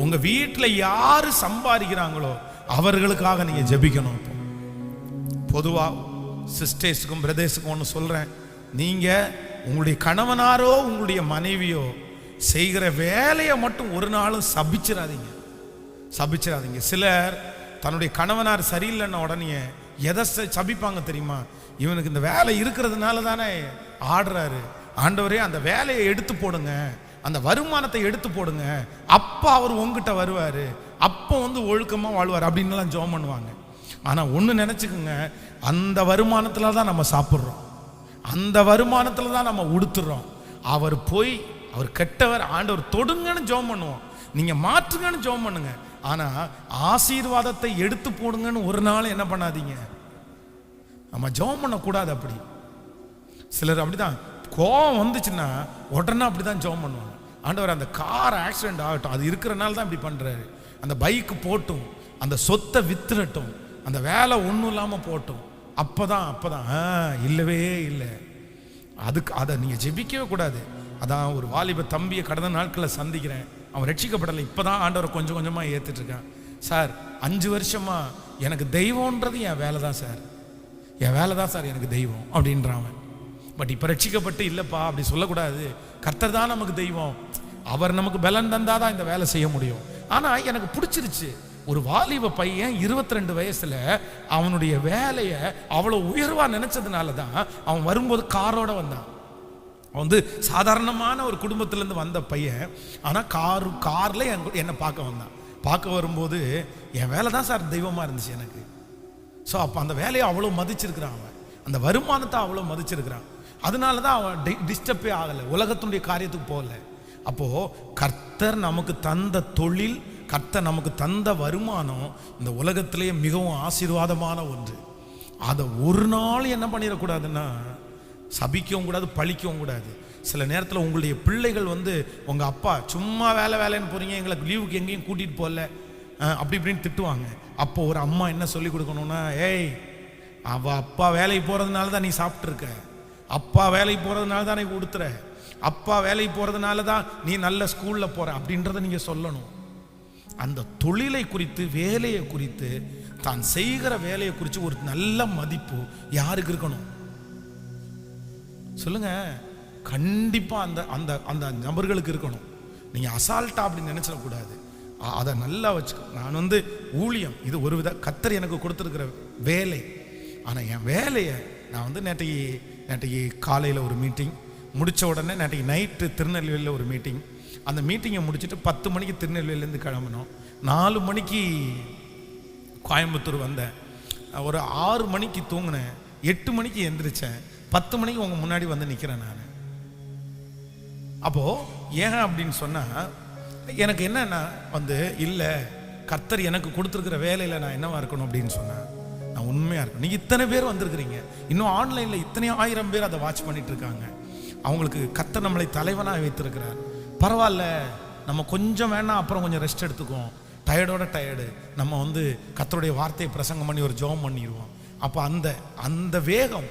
உங்க வீட்டில் யாரு சம்பாதிக்கிறாங்களோ அவர்களுக்காக நீங்க ஜெபிக்கணும். பொதுவா சிஸ்டர்ஸுக்கும் பிரதர்ஸுக்கும் ஒன்று சொல்றேன், நீங்க உங்களுடைய கணவனாரோ உங்களுடைய மனைவியோ செய்கிற வேலையை மட்டும் ஒரு நாளும் சபிச்சிடாதீங்க. சிலர் தன்னுடைய கணவனார் சரியில்லைன்னா உடனே எதை சபிப்பாங்க தெரியுமா? இவனுக்கு இந்த வேலை இருக்கிறதுனால தானே ஆடுறாரு, ஆண்டவரே அந்த வேலையை எடுத்து போடுங்க, அந்த வருமானத்தை எடுத்து போடுங்க, அப்போ அவர் உங்ககிட்ட வருவார், அப்போ ஒழுக்கமாக வாழ்வார் அப்படின்லாம் ஜெபம் பண்ணுவாங்க. ஆனால் ஒன்று நினச்சிக்கோங்க, அந்த வருமானத்தில் தான் நம்ம சாப்பிட்றோம், அந்த வருமானத்தில் தான் நம்ம உடுத்துறோம். அவர் கெட்டவர், ஆண்டவர் தொடுங்கன்னு ஜெபம் பண்ணுவோம், நீங்கள் மாற்றுங்கன்னு ஜெபம் பண்ணுங்க. ஆனால் ஆசீர்வாதத்தை எடுத்து போடுங்கன்னு ஒரு நாள் என்ன பண்ணாதீங்க, நம்ம ஜெபம் பண்ணக்கூடாது. அப்படி சிலர் அப்படிதான் கோபம் வந்துச்சுன்னா உடனே அப்படிதான் ஜெபம் பண்ணுவாங்க. ஆண்டவர் அந்த கார் ஆக்சிடென்ட் ஆகட்டும், அது இருக்கிறனால தான் இப்படி பண்றாரு, அந்த பைக்கு போட்டும், அந்த சொத்தை வித்துறட்டும், அந்த வேலை ஒன்றும் இல்லாமல் போட்டும், அப்பதான் இல்லவே இல்லை. அதுக்கு அதை நீங்கள் ஜெபிக்கவே கூடாது. அதான் ஒரு வாலிப தம்பியை கடந்த நாட்களில் சந்திக்கிறேன், அவன் ரட்சிக்கப்படலை, இப்போதான் ஆண்டவரை கொஞ்சம் கொஞ்சமாக ஏற்றுட்டு இருக்கான். சார் 5 வருஷமா எனக்கு தெய்வம்ன்றது என் வேலை தான் சார், என் வேலை தான் சார் எனக்கு தெய்வம் அப்படின்றான். பட் இப்போ ரட்சிக்கப்பட்டு இல்லைப்பா அப்படி சொல்லக்கூடாது, கர்த்தர் தான் நமக்கு தெய்வம், அவர் நமக்கு பலன் தந்தாதான் இந்த வேலை செய்ய முடியும். ஆனால் எனக்கு பிடிச்சிருச்சு, ஒரு வாலிப பையன் 22 வயசுல அவனுடைய வேலையை அவ்வளோ உயர்வா நினைச்சதுனால தான் அவன் வரும்போது காரோட வந்தான். அவன் சாதாரணமான ஒரு குடும்பத்திலேருந்து வந்த பையன், ஆனால் கார்ல என்னை பார்க்க வந்தான். பார்க்க வரும்போது என் வேலை தான் சார் தெய்வமாக இருந்துச்சு எனக்கு. ஸோ அப்போ அந்த வேலையை அவ்வளோ மதிச்சிருக்கிறான், அவன் அந்த வருமானத்தை அவ்வளோ மதிச்சிருக்கிறான். அதனால தான் அவன் டிஸ்டர்பே ஆகலை, உலகத்தினுடைய காரியத்துக்கு போகல. அப்போது கர்த்தர் நமக்கு தந்த தொழில், கர்த்தர் நமக்கு தந்த வருமானம் இந்த உலகத்திலேயே மிகவும் ஆசீர்வாதமான ஒன்று. அதை ஒரு நாள் என்ன பண்ணிடக்கூடாதுன்னா சபிக்கவும் கூடாது, பழிக்கவும் கூடாது. சில நேரத்தில் உங்களுடைய பிள்ளைகள் உங்கள் அப்பா சும்மா வேலைன்னு போகிறீங்க, எங்களுக்கு லீவுக்கு எங்கேயும் கூட்டிகிட்டு போகல அப்படி இப்படின்னு திட்டுவாங்க. அப்போ ஒரு அம்மா என்ன சொல்லி கொடுக்கணும்னா, ஏய் அவள் அப்பா வேலைக்கு போகிறதுனால தான் நீ சாப்பிட்ருக்க, அப்பா வேலைக்கு போகிறதுனால தான் நீ கொடுத்துற, அப்பா வேலைக்கு போகிறதுனால தான் நீ நல்ல ஸ்கூலில் போகிற அப்படின்றத நீங்கள் சொல்லணும். அந்த தொழிலை குறித்து, வேலையை குறித்து, தான் செய்கிற வேலையை குறித்து ஒரு நல்ல மதிப்பு யாருக்கு இருக்கணும் சொல்லுங்க? கண்டிப்பா அந்த அந்த அந்த நபர்களுக்கு இருக்கணும். நீங்க அசால்ட்டா அப்படி நினைச்சிடக்கூடாது, அதை நல்லா வச்சுக்கோ. நான் ஊழியம் இது ஒரு வித கர்த்தர் எனக்கு கொடுத்துருக்கிற வேலை. ஆனால் என் வேலையை நான் நேற்றைக்கு காலையில் ஒரு மீட்டிங் முடித்த உடனே நேற்றைக்கு நைட்டு திருநெல்வேலியில் ஒரு மீட்டிங், அந்த மீட்டிங்கை முடிச்சுட்டு 10 மணிக்கு திருநெல்வேலியிலேருந்து கிளம்பினோம். 4 மணிக்கு கோயம்புத்தூர் வந்தேன், ஒரு 6 மணிக்கு தூங்கினேன், 8 மணிக்கு எந்திரிச்சேன், 10 மணிக்கு உங்கள் முன்னாடி நிற்கிறேன் நான். அப்போது ஏன் அப்படின்னு சொன்னால், எனக்கு என்னன்னா இல்லை கர்த்தர் எனக்கு கொடுத்துருக்கிற வேலையில் நான் என்னவா இருக்கணும் அப்படின்னு சொன்னேன், நான் உண்மையாக இருக்கணும். நீங்கள் இத்தனை பேர் வந்திருக்கிறீங்க, இன்னும் ஆன்லைனில் இத்தனை 1000 பேர் அதை வாட்ச் பண்ணிட்டு இருக்காங்க. அவங்களுக்கு கர்த்தர் நம்மளை தலைவனாக வைத்திருக்கிறார். பரவாயில்ல, நம்ம கொஞ்சம் வேணா அப்புறம் கொஞ்சம் ரெஸ்ட் எடுத்துக்குவோம், டயர்டு நம்ம கர்த்தருடைய வார்த்தையை பிரசங்கம் பண்ணி ஒரு ஜெபம் பண்ணிடுவோம். அப்போ அந்த வேகம்,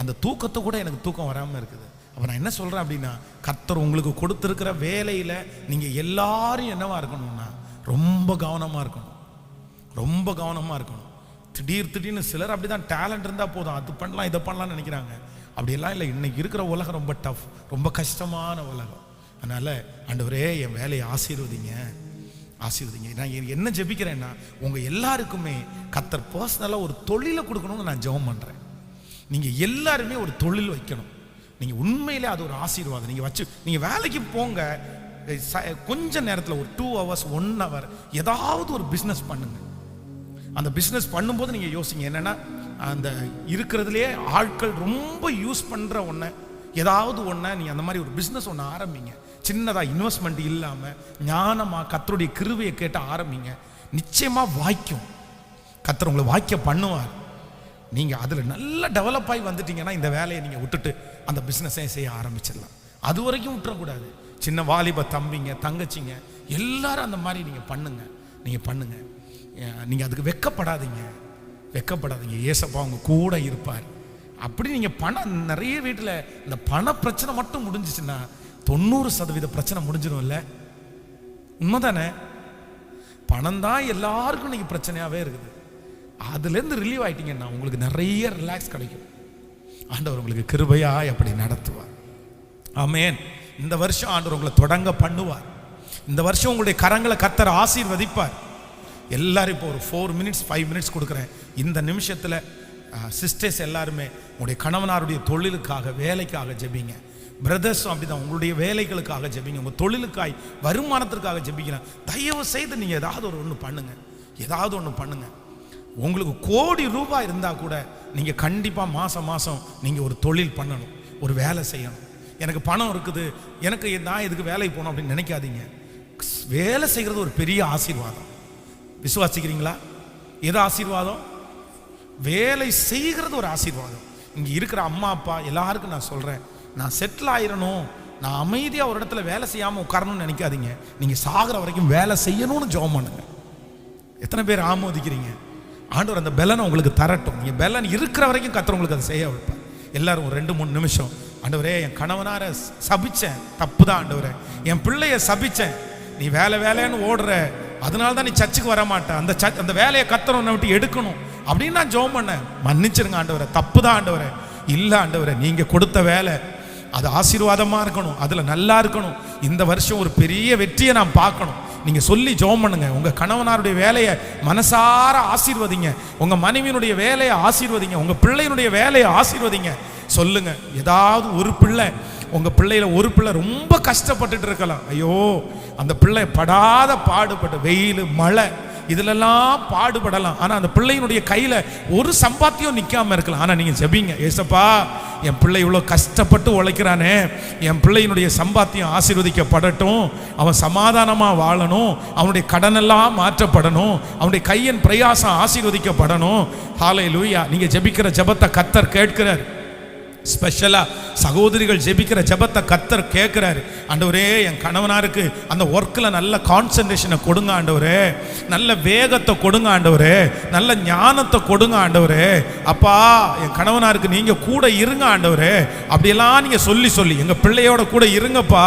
அந்த தூக்கத்தை கூட எனக்கு தூக்கம் வராமல் இருக்குது. அப்போ நான் என்ன சொல்கிறேன் அப்படின்னா, கர்த்தர் உங்களுக்கு கொடுத்துருக்கிற வேலையில் நீங்கள் எல்லாரும் என்னவா இருக்கணும்னா ரொம்ப கவனமாக இருக்கணும், ரொம்ப கவனமாக இருக்கணும். திடீர்னு சிலர் அப்படி தான் டேலண்ட் இருந்தால் போதும், அது பண்ணலாம் இதை பண்ணலாம்னு நினைக்கிறாங்க. அப்படியெல்லாம் இல்லை. இன்னைக்கு இருக்கிற உலகம் ரொம்ப டஃப், ரொம்ப கஷ்டமான உலகம். அதனால் ஆண்டவரே என் வேலையை ஆசீர்வதிங்க. நான் என்ன ஜெபிக்கிறேன்னா, உங்கள் எல்லாருக்குமே கர்த்தர் பர்சனலாக ஒரு தொழிலை கொடுக்கணும்னு நான் ஜெபம் பண்ணுறேன். நீங்கள் எல்லாருமே ஒரு தொழில் வைக்கணும். நீங்கள் உண்மையிலே அது ஒரு ஆசீர்வாதம். நீங்கள் வேலைக்கு போங்க, கொஞ்ச நேரத்தில் ஒரு 2 hours 1 hour ஏதாவது ஒரு பிஸ்னஸ் பண்ணுங்க. அந்த பிஸ்னஸ் பண்ணும்போது நீங்கள் யோசிங்க, என்னென்னா அந்த இருக்கிறதுலே ஆட்கள் ரொம்ப யூஸ் பண்ணுற ஏதாவது நீங்கள் அந்த மாதிரி ஒரு பிஸ்னஸ் ஒன்று ஆரம்பிங்க. சின்னதாக இன்வெஸ்ட்மெண்ட் இல்லாமல் ஞானமாக கர்த்தருடைய கிருபையை கேட்டு ஆரம்பிங்க. நிச்சயமாக வாய்க்கும், கர்த்தர் உங்களை வாய்க்க பண்ணுவார். நீங்கள் அதில் நல்லா டெவலப் ஆகி வந்துட்டீங்கன்னா இந்த வேலையை நீங்கள் விட்டுட்டு அந்த பிஸ்னஸை செய்ய ஆரம்பிச்சிடலாம். அது வரைக்கும் விட்டுறக்கூடாது. சின்ன வாலிப தம்பிங்க தங்கச்சிங்க எல்லாரும் அந்த மாதிரி நீங்கள் பண்ணுங்க. நீங்கள் அதுக்கு வெட்கப்படாதீங்க. ஏசப்பா அவங்க கூட இருப்பார். அப்படி நீங்கள் பணம் நிறைய வீட்டில் இந்த பண பிரச்சனை மட்டும் முடிஞ்சிச்சுன்னா 90% பிரச்சனை முடிஞ்சிடும். இல்லை உண்மைதானே? பணம் தான் எல்லாருக்கும் இன்னைக்கு பிரச்சனையாவே இருக்குது. அதுலேருந்து ரிலீவ் ஆயிட்டீங்கன்னா உங்களுக்கு நிறைய ரிலாக்ஸ் கிடைக்கும். ஆண்டவர் உங்களுக்கு கிருபையா அப்படி நடத்துவார். ஆமென். இந்த வருஷம் ஆண்டவர் உங்களை தொடங்க பண்ணுவார். இந்த வருஷம் உங்களுடைய கரங்களை கர்த்தர் ஆசீர்வதிப்பார். எல்லாரும் இப்போ ஒரு 4 minutes 5 minutes கொடுக்குறேன். இந்த நிமிஷத்தில் சிஸ்டர்ஸ் எல்லாருமே உங்களுடைய கணவனாருடைய தொழிலுக்காக வேலைக்காக ஜெபிங்க. பிரதர்ஸும் அப்படிதான், உங்களுடைய வேலைகளுக்காக ஜெபிங்க, உங்கள் தொழிலுக்காய் வருமானத்திற்காக ஜெபிக்கலாம். தயவு செய்து நீங்கள் ஏதாவது ஒன்று பண்ணுங்க, ஏதாவது ஒன்று பண்ணுங்க. உங்களுக்கு கோடி ரூபாய் இருந்தால் கூட நீங்கள் கண்டிப்பாக மாதம் மாதம் நீங்கள் ஒரு தொழில் பண்ணணும், ஒரு வேலை செய்யணும். எனக்கு பணம் இருக்குது, எனக்கு நான் இதுக்கு வேலைக்கு போகணும் அப்படின்னு நினைக்காதீங்க. வேலை செய்கிறது ஒரு பெரிய ஆசீர்வாதம். விசுவாசிக்கிறீங்களா? எது ஆசீர்வாதம்? வேலை செய்கிறது ஒரு ஆசீர்வாதம். இங்கே இருக்கிற அம்மா அப்பா எல்லாருக்கும் நான் சொல்கிறேன், நான் செட்டில் ஆயிரணும், நான் அமைதியாக ஒரு இடத்துல வேலை செய்யாமல் உட்காரணும்னு நினைக்காதீங்க. நீங்கள் சாகிற வரைக்கும் வேலை செய்யணும்னு ஜெபம் பண்ணுங்க. எத்தனை பேர் ஆமோதிக்கிறீங்க? ஆண்டவர் அந்த பெலனை உங்களுக்கு தரட்டும். நீங்கள் பெலன் இருக்கிற வரைக்கும் கர்த்தர் உங்களுக்கு அதை செய்ய வைப்பார். எல்லாரும் ஒரு 2-3 நிமிஷம், ஆண்டவரே என் கணவனார சபிச்சேன், தப்பு தான் ஆண்டவரே. என் பிள்ளைய சபிச்சேன், நீ வேலை வேலைன்னு ஓடுற, அதனால தான் நீ சர்ச்சுக்கு வர மாட்டேன், அந்த வேலையை கர்த்தர் உன்னை விட்டு எடுக்கணும் அப்படின்னு நான் ஜெபம் பண்ணேன். மன்னிச்சிருங்க ஆண்டவரே, தப்பு தான் ஆண்டவரே. இல்லை ஆண்டவரே, நீங்கள் கொடுத்த வேலை அது ஆசீர்வாதமாக இருக்கணும், அதில் நல்லா இருக்கணும். இந்த வருஷம் ஒரு பெரிய வெற்றியை நான் பார்க்கணும். நீங்கள் சொல்லி ஜெபம் பண்ணுங்க. உங்கள் கணவனாருடைய வேலையை மனசார ஆசீர்வதிங்க, உங்கள் மனைவியினுடைய வேலையை ஆசீர்வதிங்க, உங்கள் பிள்ளையினுடைய வேலையை ஆசீர்வதிங்க. சொல்லுங்க, ஏதாவது ஒரு பிள்ளை, உங்கள் பிள்ளையில ஒரு பிள்ளை ரொம்ப கஷ்டப்பட்டுட்டு இருக்கலாம். ஐயோ, அந்த பிள்ளை படாத பாடுபட்டு வெயில் மழை இதிலெல்லாம் பாடுபடலாம், ஆனால் அந்த பிள்ளையினுடைய கையில் ஒரு சம்பாத்தியம் நிற்காம இருக்கலாம். ஆனால் நீங்கள் ஜெபிங்க, ஏசப்பா என் பிள்ளை இவ்வளோ கஷ்டப்பட்டு உழைக்கிறானே, என் பிள்ளையினுடைய சம்பாத்தியம் ஆசீர்வதிக்கப்படட்டும், அவன் சமாதானமாக வாழணும், அவனுடைய கடனெல்லாம் மாற்றப்படணும், அவனுடைய கையின் பிரயாசம் ஆசீர்வதிக்கப்படணும். ஹல்லேலூயா. நீங்கள் ஜெபிக்கிற ஜெபத்தை கர்த்தர் கேட்கிறார். ஸ்பெஷலாக சகோதரிகள் ஜெபிக்கிற ஜெபத்தை கர்த்தர் கேட்குறாரு. ஆண்டவரே என் கணவனாருக்கு அந்த ஒர்க்கில் நல்ல கான்சன்ட்ரேஷனை கொடுங்க ஆண்டவரே, நல்ல வேகத்தை கொடுங்க ஆண்டவரே, நல்ல ஞானத்தை கொடுங்க ஆண்டவரே. அப்பா என் கணவனாருக்கு நீங்கள் கூட இருங்க ஆண்டவரே. அப்படியெல்லாம் நீங்கள் சொல்லி சொல்லி எங்கள் பிள்ளையோட கூட இருங்கப்பா.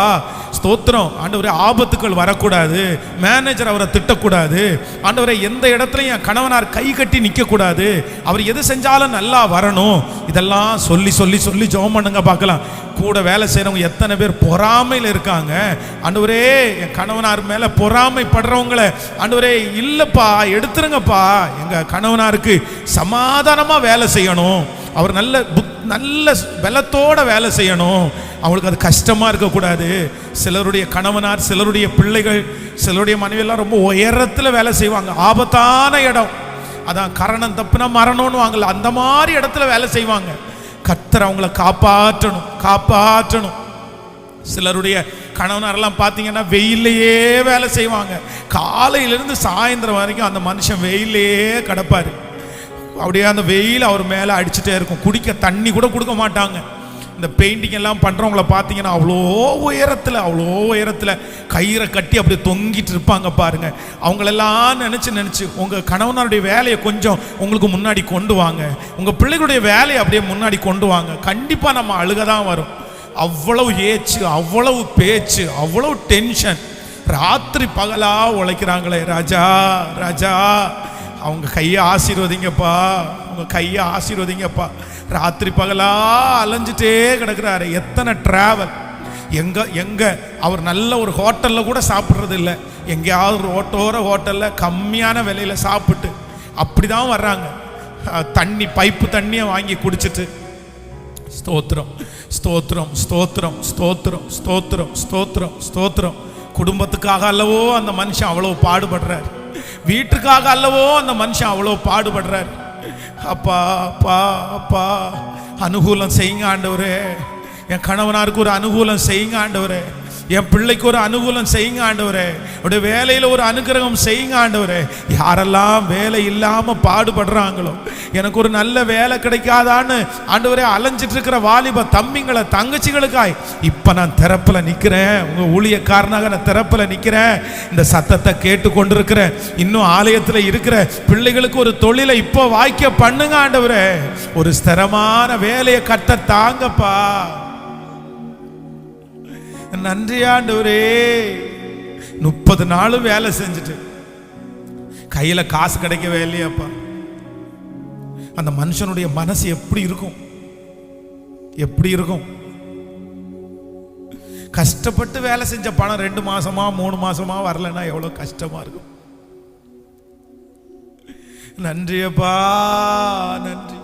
ஸ்தோத்திரம் ஆண்டவரே. ஆபத்துக்கள் வரக்கூடாது, மேனேஜர் அவரை திட்டக்கூடாது ஆண்டவரே, எந்த இடத்துலையும் என் கணவனார் கை கட்டி நிற்கக்கூடாது, அவர் எது செஞ்சாலும் நல்லா வரணும். இதெல்லாம் சொல்லி சொல்லி சொல்லி ஜெபம் பண்ணுங்க பார்க்கலாம். கூட வேலை செய்கிறவங்க எத்தனை பேர் பொறாமையில் இருக்காங்க. ஆண்டவரே என் கணவனார் மேலே பொறாமைப்படுறவங்கள ஆண்டவரே இல்லைப்பா எடுத்துருங்கப்பா, எங்கள் கணவனாருக்கு சமாதானமாக வேலை செய்யணும், அவர் நல்ல பலத்தோட வேலை செய்யணும், அவங்களுக்கு அது கஷ்டமாக இருக்கக்கூடாது. சிலருடைய கணவனார், சிலருடைய பிள்ளைகள், சிலருடைய மனைவியெல்லாம் ரொம்ப உயரத்தில் வேலை செய்வாங்க, ஆபத்தான இடம், அதான் கரணம் தப்புனா மரணம்னு வாங்கல, அந்த மாதிரி இடத்துல வேலை செய்வாங்க. கர்த்தர் அவங்கள காப்பாற்றணும், காப்பாற்றணும். சிலருடைய கணவனாரெல்லாம் பார்த்தீங்கன்னா வெயிலையே வேலை செய்வாங்க, காலையிலிருந்து சாயந்தரம் வரைக்கும் அந்த மனுஷன் வெயிலையே கிடப்பாரு. அப்படியே அந்த வெயில் அவர் மேலே அடிச்சுட்டே இருக்கும், குடிக்க தண்ணி கூட கொடுக்க மாட்டாங்க. இந்த பெயிண்டிங் எல்லாம் பண்ணுறவங்கள பார்த்தீங்கன்னா அவ்வளோ உயரத்தில் கயிறை கட்டி அப்படியே தொங்கிட்டு இருப்பாங்க பாருங்க. அவங்களெல்லாம் நினச்சி உங்கள் கணவனுடைய வேலையை கொஞ்சம் உங்களுக்கு முன்னாடி கொண்டு வாங்க, உங்கள் பிள்ளைகளுடைய வேலையை அப்படியே முன்னாடி கொண்டு வாங்க. கண்டிப்பாக நம்ம அழுக தான் வரும். அவ்வளவு ஏச்சு, அவ்வளவு பேச்சு, அவ்வளவு டென்ஷன், ராத்திரி பகலாக உழைக்கிறாங்களே ராஜா ராஜா. அவங்க கையை ஆசீர்வதிங்கப்பா, அவங்க கையை ஆசீர்வதிங்கப்பா. ராத்திரி பகலா அலைஞ்சிட்டே கிடக்கிறாரு. எத்தனை டிராவல், எங்க அவர் நல்ல ஒரு ஹோட்டலில் கூட சாப்பிட்றது இல்லை, எங்கேயாவது ரோட்டோர ஹோட்டலில் கம்மியான விலையில் சாப்பிட்டு அப்படி தான் வர்றாங்க. தண்ணி பைப்பு தண்ணியை வாங்கி குடிச்சிட்டு. ஸ்தோத்திரம் ஸ்தோத்திரம் ஸ்தோத்திரம் ஸ்தோத்திரம் ஸ்தோத்திரம் ஸ்தோத்திரம் ஸ்தோத்திரம். குடும்பத்துக்காக அல்லவோ அந்த மனுஷன் அவ்வளோ பாடுபடுறார், வீட்டுக்காக அல்லவோ அந்த மனுஷன் அவ்வளோ பாடுபடுறார். அப்பா அப்பா அப்பா அனுகூலம் செய்யுங்க ஆண்டவரே, என் கணவனாருக்கு ஒரு அனுகூலம் செய்யுங்க ஆண்டவரே, என் பிள்ளைக்கு ஒரு அனுகூலம் செய்யுங்க ஆண்டவரே, அவருடைய வேலையில் ஒரு அனுகிரகம் செய்யுங்க ஆண்டவரே. யாரெல்லாம் வேலை இல்லாமல் பாடுபடுறாங்களோ, எனக்கு ஒரு நல்ல வேலை கிடைக்காதான்னு ஆண்டவரே அலைஞ்சிட்டு இருக்கிற வாலிப தம்பிங்களை தங்கச்சிகளுக்காய் இப்போ நான் திறப்பில் நிற்கிறேன், உங்கள் ஊழியக்காரனாக நான் திறப்பில் நிற்கிறேன். இந்த சத்தத்தை கேட்டு கொண்டிருக்கிறேன் இன்னும் ஆலயத்தில் இருக்கிற பிள்ளைகளுக்கு ஒரு தொழிலை இப்போ வாய்க்க பண்ணுங்க ஆண்டவரே. ஒரு ஸ்திரமான வேலையை கட்ட தாங்கப்பா. நன்றி ஆண்டவரே. 30 நாளும் வேலை செஞ்சுட்டு கையில காசு கிடைக்கவே இல்லையாப்பா. அந்த மனுஷனுடைய மனசு எப்படி இருக்கும்? எப்படி இருக்கும்? கஷ்டப்பட்டு வேலை செஞ்ச பணம் 2 மாசமா 3 மாசமா வரலன்னா எவ்வளவு கஷ்டமா இருக்கும். நன்றியப்பா, நன்றி.